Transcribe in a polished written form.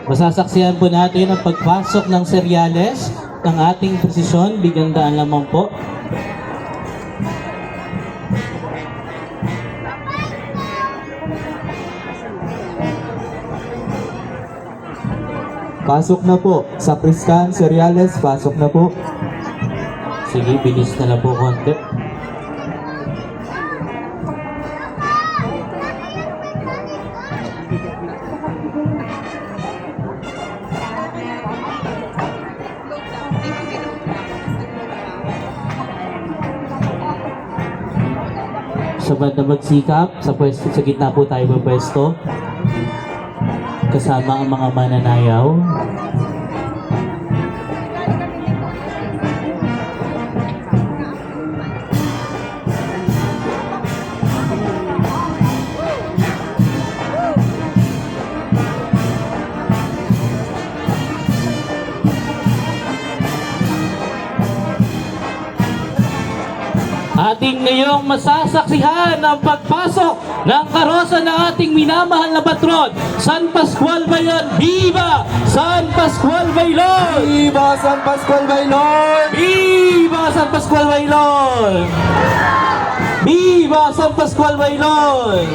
Masasaksihan po natin ang pagpasok ng seryales ng ating prosesyon. Bigyan daan lamang po. Pasok na po. Sakristan, Cereales, pasok na po. Sige, bilis na lang po konti. Sabad na magsikap, sa pwesto, sa gitna po tayo pwesto. Kasama ang mga mananayaw. Ating ngayong masasaksihan ang pagpasok ng karosa ng ating minamahal na patron, San Pascual Bayon. Viva San Pascual Baylon! Viva San Pascual Baylon! Viva San Pascual Baylon! Viva San Pascual Baylon!